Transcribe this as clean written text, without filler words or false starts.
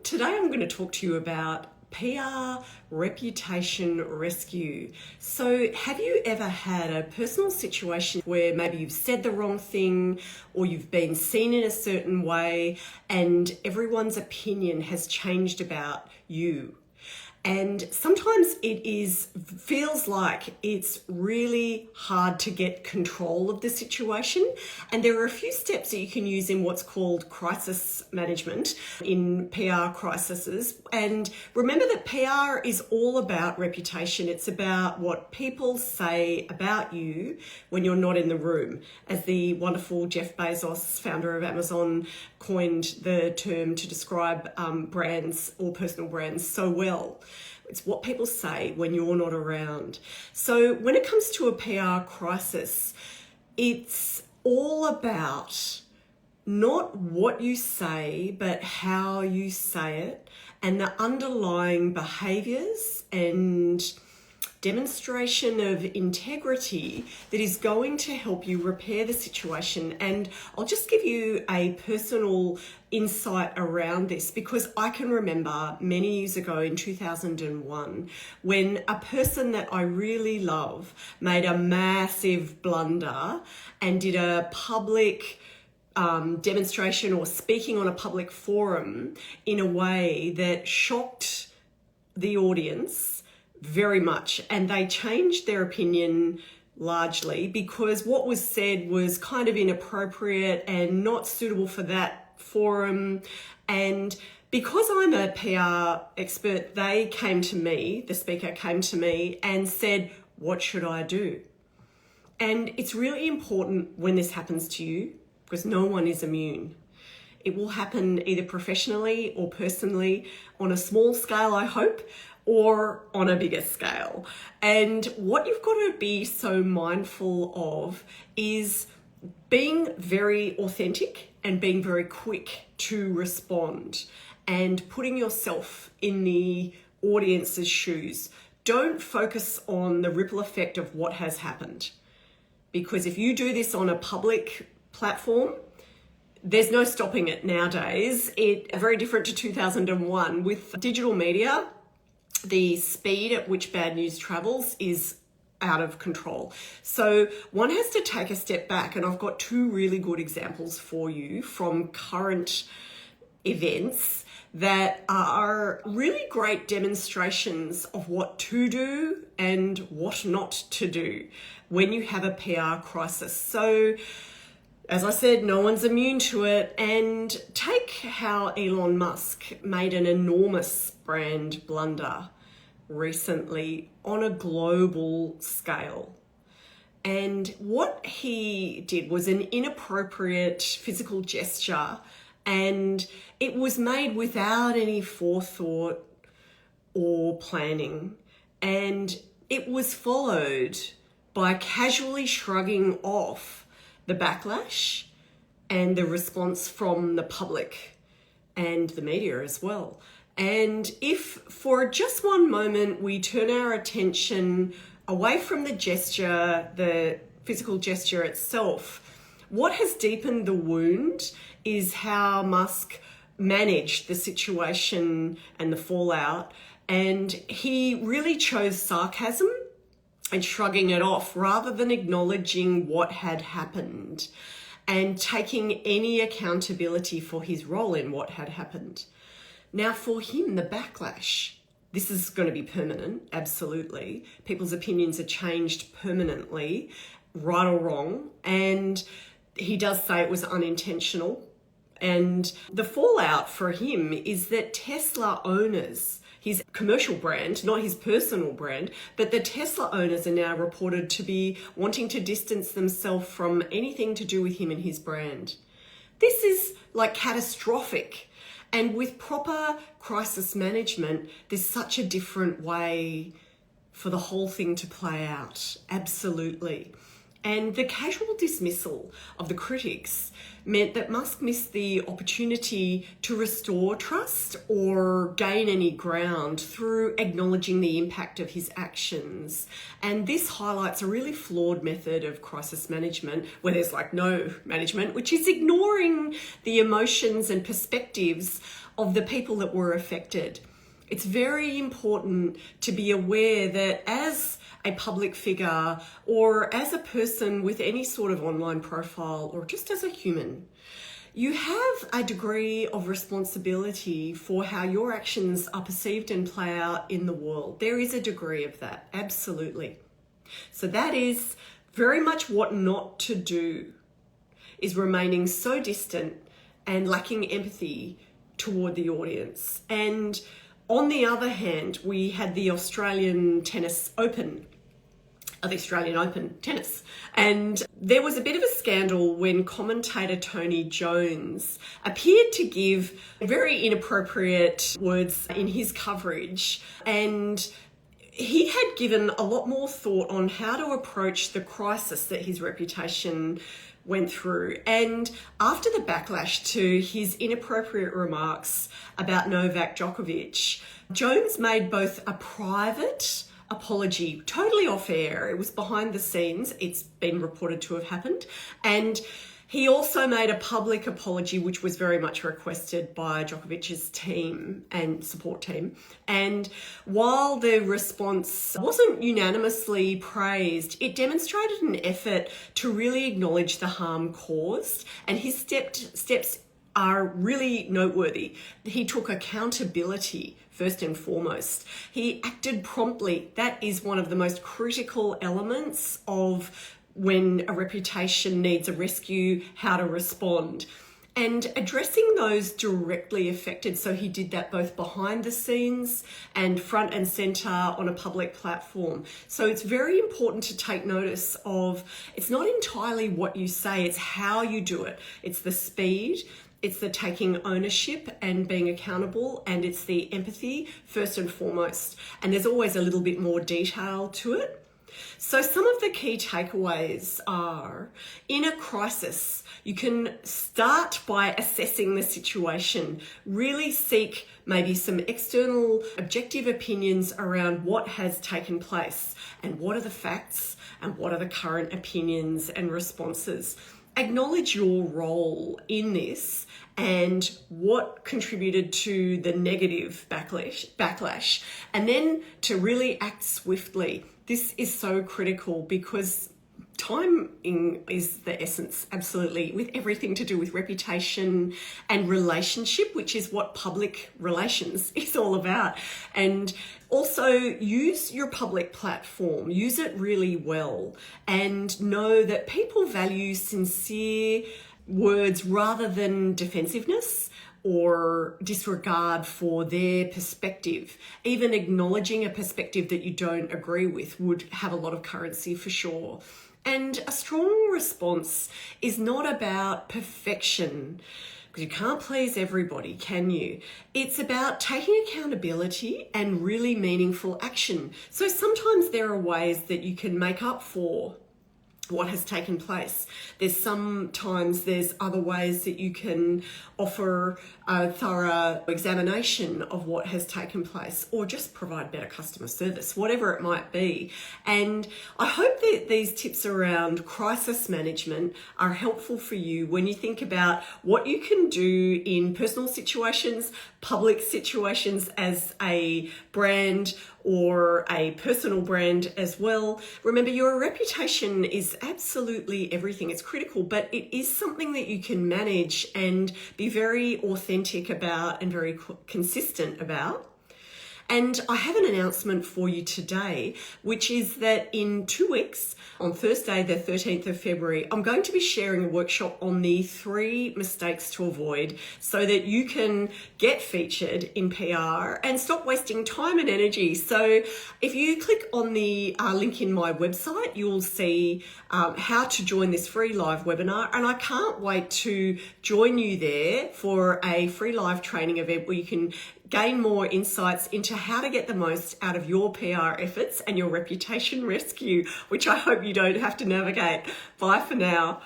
Today I'm going to talk to you about PR reputation rescue. So have you ever had a personal situation where maybe you've said the wrong thing or you've been seen in a certain way and everyone's opinion has changed about you? And sometimes feels like it's really hard to get control of the situation. And there are a few steps that you can use in what's called crisis management in PR crises. And remember that PR is all about reputation. It's about what people say about you when you're not in the room. As the wonderful Jeff Bezos, founder of Amazon, coined the term to describe brands or personal brands so well. It's what people say when you're not around. So when it comes to a PR crisis, it's all about not what you say, but how you say it and the underlying behaviors and demonstration of integrity that is going to help you repair the situation. And I'll just give you a personal insight around this because I can remember many years ago in 2001 when a person that I really love made a massive blunder and did a public demonstration or speaking on a public forum in a way that shocked the audience very much, and they changed their opinion largely because what was said was kind of inappropriate and not suitable for that forum. And because I'm a PR expert, they came to me, the speaker came to me and said, what should I do? And it's really important when this happens to you because no one is immune. It will happen either professionally or personally on a small scale, I hope, or on a bigger scale. And what you've got to be so mindful of is being very authentic and being very quick to respond and putting yourself in the audience's shoes. Don't focus on the ripple effect of what has happened. Because if you do this on a public platform, there's no stopping it nowadays. It's very different to 2001. With digital media, the speed at which bad news travels is out of control. So one has to take a step back, and I've got two really good examples for you from current events that are really great demonstrations of what to do and what not to do when you have a PR crisis. So as I said, no one's immune to it. And take how Elon Musk made an enormous brand blunder recently on a global scale. And what he did was an inappropriate physical gesture, and it was made without any forethought or planning. And it was followed by casually shrugging off the backlash and the response from the public and the media as well. And if for just one moment we turn our attention away from the gesture, the physical gesture itself, what has deepened the wound is how Musk managed the situation and the fallout. And he really chose sarcasm and shrugging it off rather than acknowledging what had happened and taking any accountability for his role in what had happened. Now for him, the backlash, this is going to be permanent, absolutely. People's opinions are changed permanently, right or wrong. And he does say it was unintentional. And the fallout for him is that Tesla owners, his commercial brand, not his personal brand, but the Tesla owners are now reported to be wanting to distance themselves from anything to do with him and his brand. This is like catastrophic. And with proper crisis management, there's such a different way for the whole thing to play out. Absolutely. And the casual dismissal of the critics meant that Musk missed the opportunity to restore trust or gain any ground through acknowledging the impact of his actions. And this highlights a really flawed method of crisis management where there's like no management, which is ignoring the emotions and perspectives of the people that were affected. It's very important to be aware that as a public figure or as a person with any sort of online profile or just as a human, you have a degree of responsibility for how your actions are perceived and play out in the world. There is a degree of that, absolutely. So that is very much what not to do, is remaining so distant and lacking empathy toward the audience. And on the other hand, we had the Australian Open tennis. And there was a bit of a scandal when commentator Tony Jones appeared to give very inappropriate words in his coverage. And he had given a lot more thought on how to approach the crisis that his reputation went through. And after the backlash to his inappropriate remarks about Novak Djokovic, Jones made both a private apology, totally off air. It was behind the scenes. It's been reported to have happened. And he also made a public apology, which was very much requested by Djokovic's team and support team. And while the response wasn't unanimously praised, it demonstrated an effort to really acknowledge the harm caused. And his steps are really noteworthy. He took accountability first and foremost. He acted promptly. That is one of the most critical elements of when a reputation needs a rescue, how to respond. And addressing those directly affected. So he did that both behind the scenes and front and centre on a public platform. So it's very important to take notice of, it's not entirely what you say, it's how you do it. It's the speed, it's the taking ownership and being accountable, and it's the empathy first and foremost. And there's always a little bit more detail to it. So some of the key takeaways are, in a crisis, you can start by assessing the situation, really seek maybe some external objective opinions around what has taken place and what are the facts and what are the current opinions and responses. Acknowledge your role in this and what contributed to the negative backlash, and then to really act swiftly. This is so critical because timing is the essence, absolutely, with everything to do with reputation and relationship, which is what public relations is all about. And also use your public platform, use it really well, and know that people value sincere words rather than defensiveness or disregard for their perspective. Even acknowledging a perspective that you don't agree with would have a lot of currency for sure. And a strong response is not about perfection, because you can't please everybody, can you? It's about taking accountability and really meaningful action. So sometimes there are ways that you can make up for what has taken place. There's other ways that you can offer a thorough examination of what has taken place, or just provide better customer service, whatever it might be. And I hope that these tips around crisis management are helpful for you when you think about what you can do in personal situations, public situations as a brand or a personal brand as well. Remember, your reputation is absolutely everything. It's critical, but it is something that you can manage and be very authentic about and very consistent about. And I have an announcement for you today, which is that in 2 weeks, on Thursday, the 13th of February, I'm going to be sharing a workshop on the 3 mistakes to avoid so that you can get featured in PR and stop wasting time and energy. So if you click on the link in my website, you'll see how to join this free live webinar. And I can't wait to join you there for a free live training event where you can gain more insights into how to get the most out of your PR efforts and your reputation rescue, which I hope you don't have to navigate. Bye for now.